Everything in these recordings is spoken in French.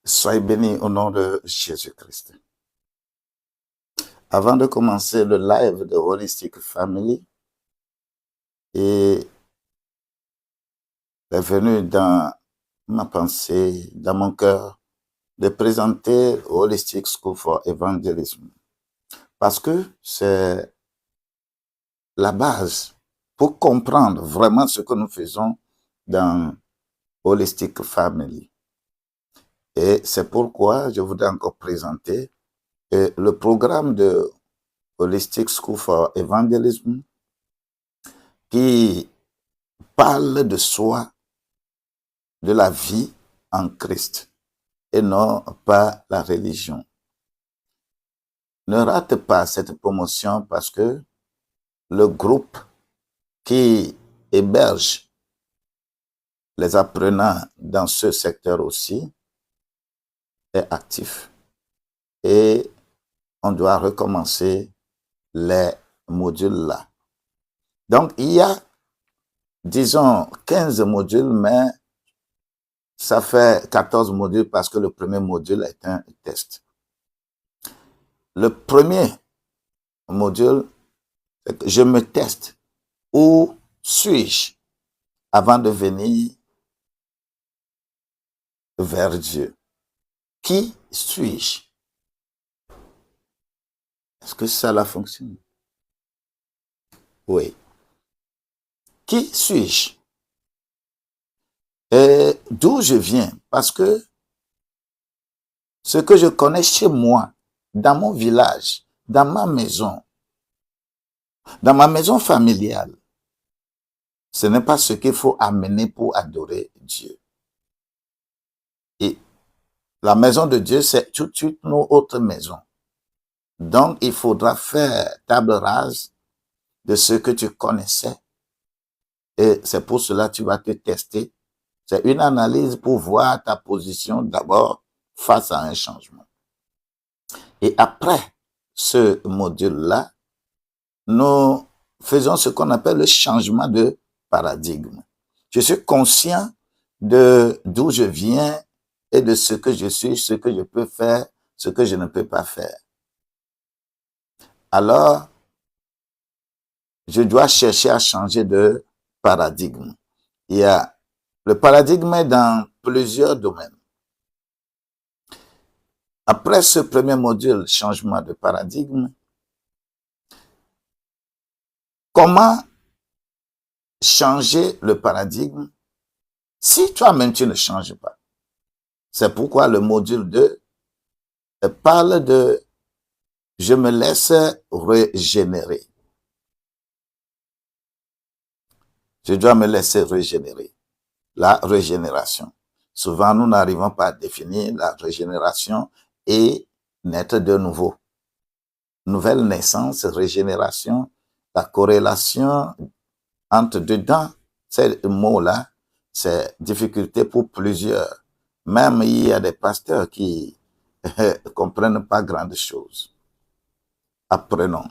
Soyez bénis au nom de Jésus-Christ. Avant de commencer le live de Holistic Family, il est venu dans ma pensée, dans mon cœur, de présenter Holistic School for Evangelism. Parce que c'est la base pour comprendre vraiment ce que nous faisons dans Holistic Family. Et c'est pourquoi je voudrais encore présenter le programme de Holistic School for Evangelism qui parle de soi, de la vie en Christ et non pas la religion. Ne rate pas cette promotion parce que le groupe qui héberge les apprenants dans ce secteur aussi est actif et on doit recommencer les modules là. Donc, il y a, disons, 15 modules, mais ça fait 14 modules parce que le premier module est un test. Le premier module, c'est que je me teste. Où suis-je avant de venir vers Dieu? Qui suis-je? Est-ce que ça la fonctionne? Oui. Qui suis-je? Et d'où je viens? Parce que ce que je connais chez moi, dans mon village, dans ma maison familiale, ce n'est pas ce qu'il faut amener pour adorer Dieu. Et la maison de Dieu, c'est tout de suite nos autres maisons. Donc, il faudra faire table rase de ce que tu connaissais. Et c'est pour cela que tu vas te tester. C'est une analyse pour voir ta position d'abord face à un changement. Et après ce module-là, nous faisons ce qu'on appelle le changement de paradigme. Je suis conscient de d'où je viens et de ce que je suis, ce que je peux faire, ce que je ne peux pas faire. Alors, je dois chercher à changer de paradigme. Il y a le paradigme est dans plusieurs domaines. Après ce premier module, changement de paradigme, comment changer le paradigme si toi-même tu ne changes pas? C'est pourquoi le module 2 parle de « je me laisse régénérer ». Je dois me laisser régénérer. La régénération. Souvent, nous n'arrivons pas à définir la régénération et naître de nouveau. Nouvelle naissance, régénération, la corrélation entre dedans, ces mots-là, c'est difficulté pour plusieurs. Même il y a des pasteurs qui ne comprennent pas grande chose. Apprenons.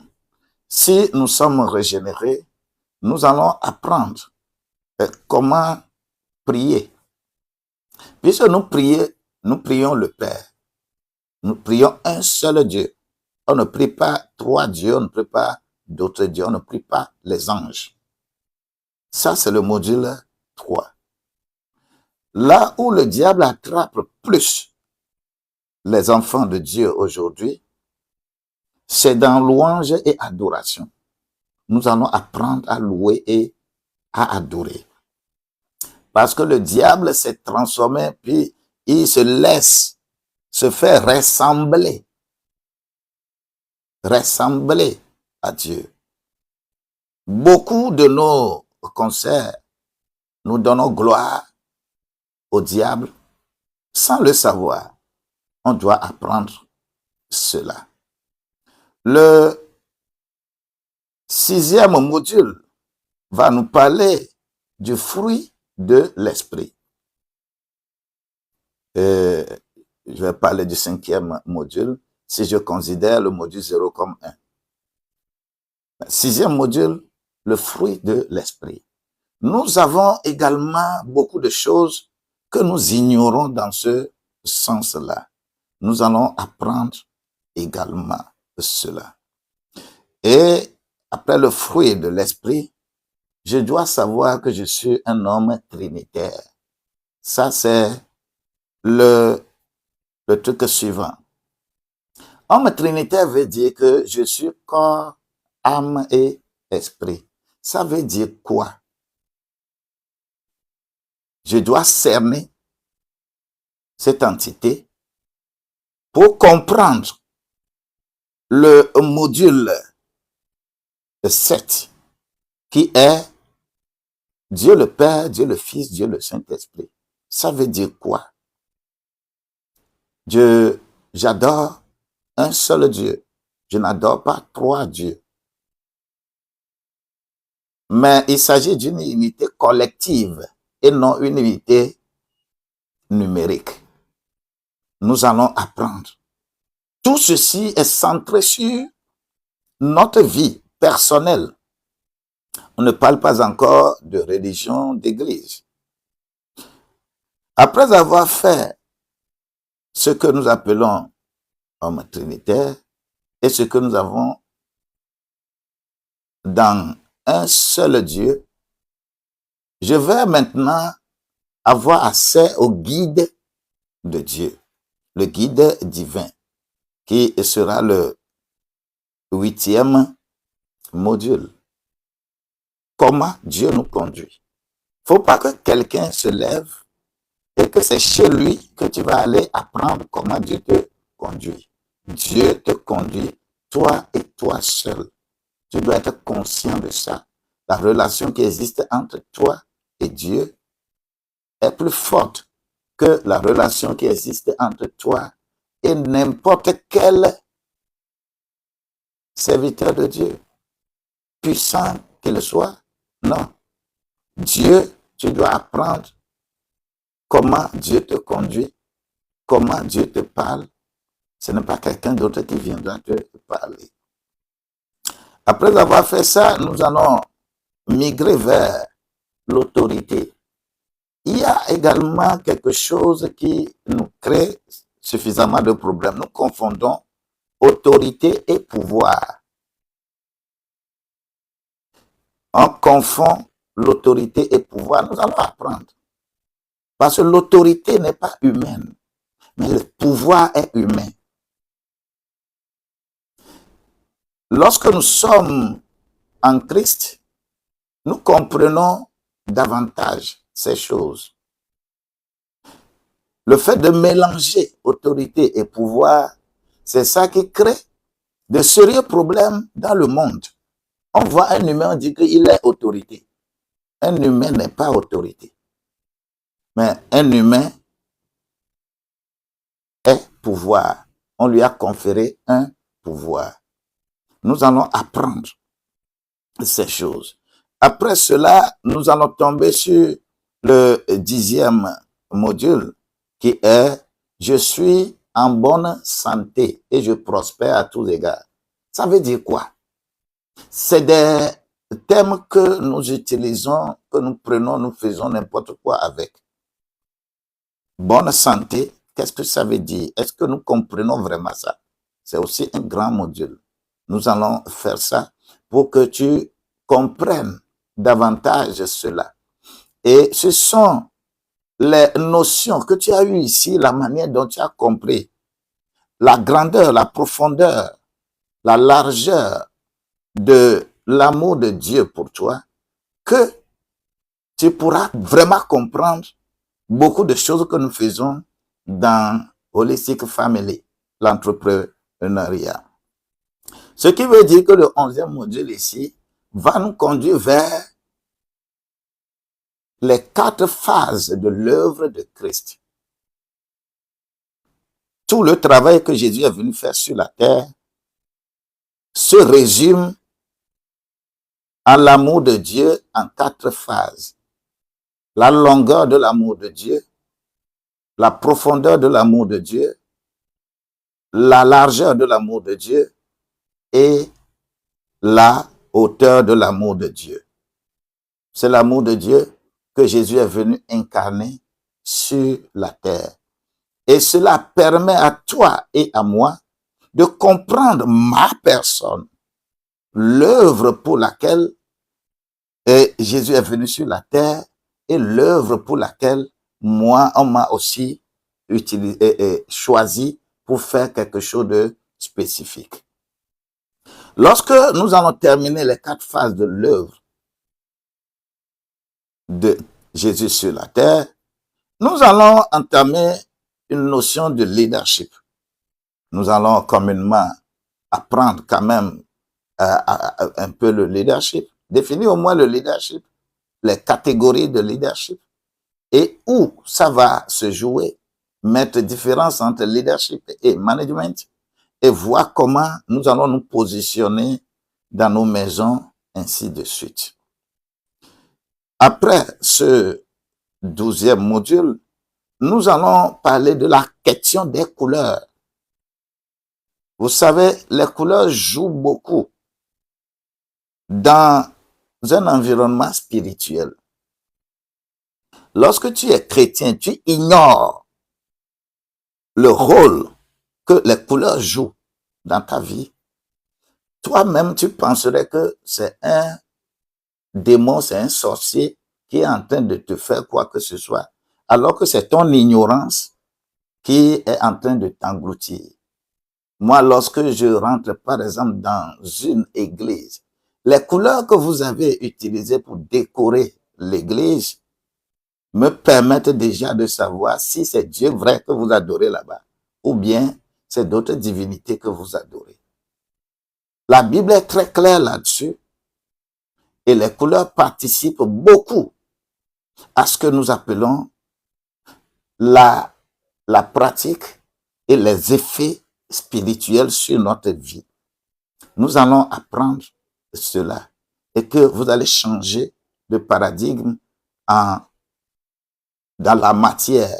Si nous sommes régénérés, nous allons apprendre comment prier. Puisque nous prions le Père. Nous prions un seul Dieu. On ne prie pas trois dieux, on ne prie pas d'autres dieux, on ne prie pas les anges. Ça, c'est le module 3. Là où le diable attrape plus les enfants de Dieu aujourd'hui, c'est dans louange et adoration. Nous allons apprendre à louer et à adorer. Parce que le diable s'est transformé, puis il se laisse se faire ressembler à Dieu. Beaucoup de nos concerts, nous donnons gloire au diable sans le savoir. On doit apprendre cela. Le 6e module va nous parler du fruit de l'esprit. Je vais parler du 5e module si je considère le module 0 comme 1. 6e module, le fruit de l'esprit. Nous avons également beaucoup de choses que nous ignorons dans ce sens-là, nous allons apprendre également cela. Et après le fruit de l'esprit, je dois savoir que je suis un homme trinitaire. Ça, c'est le truc suivant. Homme trinitaire veut dire que je suis corps, âme et esprit. Ça veut dire quoi? Je dois cerner cette entité pour comprendre le module 7 qui est Dieu le Père, Dieu le Fils, Dieu le Saint-Esprit. Ça veut dire quoi? J'adore un seul Dieu. Je n'adore pas trois dieux. Mais il s'agit d'une unité collective et non une unité numérique. Nous allons apprendre. Tout ceci est centré sur notre vie personnelle. On ne parle pas encore de religion, d'église. Après avoir fait ce que nous appelons homme trinitaire et ce que nous avons dans un seul Dieu, je vais maintenant avoir accès au guide de Dieu, le guide divin, qui sera le 8e module. Comment Dieu nous conduit. Faut pas que quelqu'un se lève et que c'est chez lui que tu vas aller apprendre comment Dieu te conduit. Dieu te conduit, toi et toi seul. Tu dois être conscient de ça. La relation qui existe entre toi et Dieu est plus forte que la relation qui existe entre toi et n'importe quel serviteur de Dieu, puissant qu'il soit. Non. Dieu, tu dois apprendre comment Dieu te conduit, comment Dieu te parle. Ce n'est pas quelqu'un d'autre qui viendra te parler. Après avoir fait ça, nous allons migrer vers l'autorité. Il y a également quelque chose qui nous crée suffisamment de problèmes. Nous confondons autorité et pouvoir. On confond l'autorité et pouvoir. Nous allons apprendre. Parce que l'autorité n'est pas humaine, mais le pouvoir est humain. Lorsque nous sommes en Christ, nous comprenons davantage ces choses. Le fait de mélanger autorité et pouvoir, c'est ça qui crée de sérieux problèmes dans le monde. On voit un humain, on dit qu'il est autorité. Un humain n'est pas autorité. Mais un humain est pouvoir. On lui a conféré un pouvoir. Nous allons apprendre ces choses. Après cela, nous allons tomber sur le 10e module qui est « Je suis en bonne santé et je prospère à tous égards ». Ça veut dire quoi? C'est des thèmes que nous utilisons, que nous prenons, nous faisons n'importe quoi avec. Bonne santé, qu'est-ce que ça veut dire? Est-ce que nous comprenons vraiment ça? C'est aussi un grand module. Nous allons faire ça pour que tu comprennes davantage cela. Et ce sont les notions que tu as eues ici, la manière dont tu as compris, la grandeur, la profondeur, la largeur de l'amour de Dieu pour toi, que tu pourras vraiment comprendre beaucoup de choses que nous faisons dans Holistic Family, l'entrepreneuriat. Ce qui veut dire que le 11e module ici va nous conduire vers les 4 phases de l'œuvre de Christ. Tout le travail que Jésus est venu faire sur la terre se résume en l'amour de Dieu en 4 phases. La longueur de l'amour de Dieu, la profondeur de l'amour de Dieu, la largeur de l'amour de Dieu et la hauteur de l'amour de Dieu. C'est l'amour de Dieu que Jésus est venu incarner sur la terre. Et cela permet à toi et à moi de comprendre ma personne, l'œuvre pour laquelle Jésus est venu sur la terre et l'œuvre pour laquelle moi, on m'a aussi choisi pour faire quelque chose de spécifique. Lorsque nous allons terminer les 4 phases de l'œuvre de Jésus sur la terre, nous allons entamer une notion de leadership. Nous allons communément apprendre quand même un peu le leadership, définir au moins le leadership, les catégories de leadership et où ça va se jouer, mettre différence entre leadership et management et voir comment nous allons nous positionner dans nos maisons, ainsi de suite. Après ce 12e module, nous allons parler de la question des couleurs. Vous savez, les couleurs jouent beaucoup dans un environnement spirituel. Lorsque tu es chrétien, tu ignores le rôle que les couleurs jouent dans ta vie. Toi-même, tu penserais que c'est un démon, c'est un sorcier qui est en train de te faire quoi que ce soit, alors que c'est ton ignorance qui est en train de t'engloutir. Moi, lorsque je rentre, par exemple, dans une église, les couleurs que vous avez utilisées pour décorer l'église me permettent déjà de savoir si c'est Dieu vrai que vous adorez là-bas ou bien c'est d'autres divinités que vous adorez. La Bible est très claire là-dessus et les couleurs participent beaucoup à ce que nous appelons la pratique et les effets spirituels sur notre vie. Nous allons apprendre cela et que vous allez changer de paradigme dans la matière.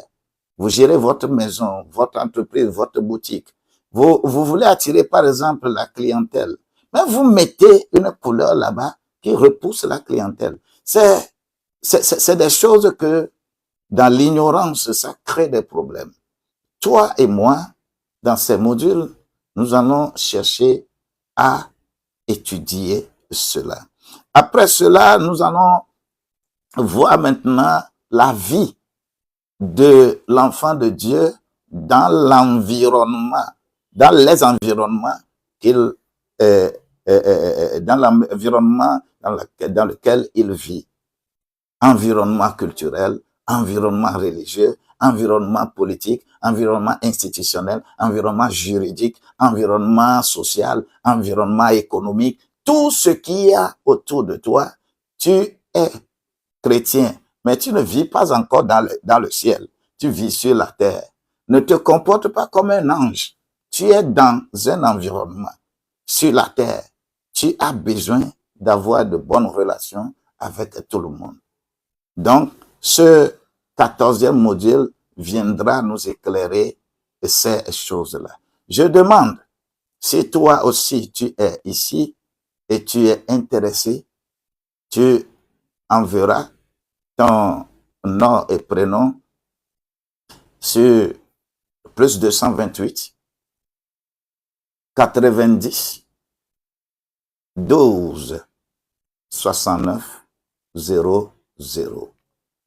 Vous gérez votre maison, votre entreprise, votre boutique. Vous voulez attirer, par exemple, la clientèle. Mais vous mettez une couleur là-bas qui repousse la clientèle. C'est des choses que, dans l'ignorance, ça crée des problèmes. Toi et moi, dans ces modules, nous allons chercher à étudier cela. Après cela, nous allons voir maintenant la vie de l'enfant de Dieu dans l'environnement, dans les environnements dans l'environnement dans lequel il vit. Environnement culturel, environnement religieux, environnement politique, environnement institutionnel, environnement juridique, environnement social, environnement économique, tout ce qu'il y a autour de toi. Tu es chrétien, mais tu ne vis pas encore dans le ciel. Tu vis sur la terre. Ne te comporte pas comme un ange. Tu es dans un environnement. Sur la terre, tu as besoin d'avoir de bonnes relations avec tout le monde. Donc, ce 14e module viendra nous éclairer ces choses-là. Je demande, si toi aussi tu es ici et tu es intéressé, tu enverras ton nom et prénom sur plus 228 90 12 69 00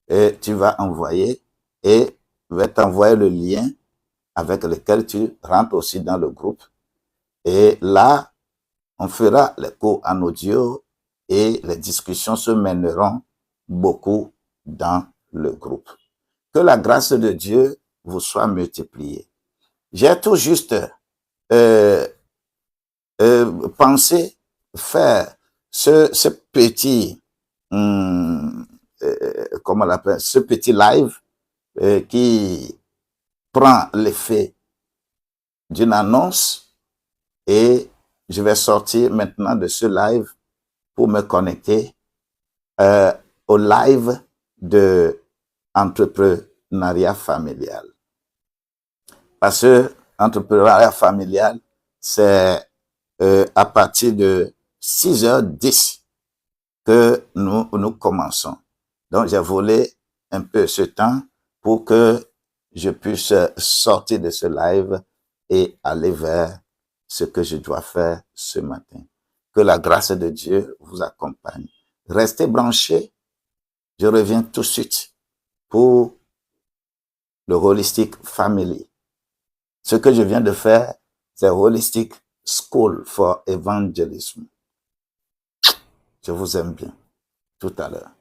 et tu vas envoyer et va t'envoyer le lien avec lequel tu rentres aussi dans le groupe et là on fera les cours en audio et les discussions se mèneront beaucoup dans le groupe. Que la grâce de Dieu vous soit multipliée. J'ai tout juste pensé faire ce petit comment on l'appelle, ce petit live qui prend l'effet d'une annonce et je vais sortir maintenant de ce live pour me connecter au live de entrepreneuriat familial. Parce que entrepreneuriat familial, c'est à partir de 6h10 que nous commençons. Donc, j'ai volé un peu ce temps pour que je puisse sortir de ce live et aller vers ce que je dois faire ce matin. Que la grâce de Dieu vous accompagne. Restez branchés. Je reviens tout de suite pour le Holistic Family. Ce que je viens de faire, c'est Holistic School for Evangelism. Je vous aime bien. Tout à l'heure.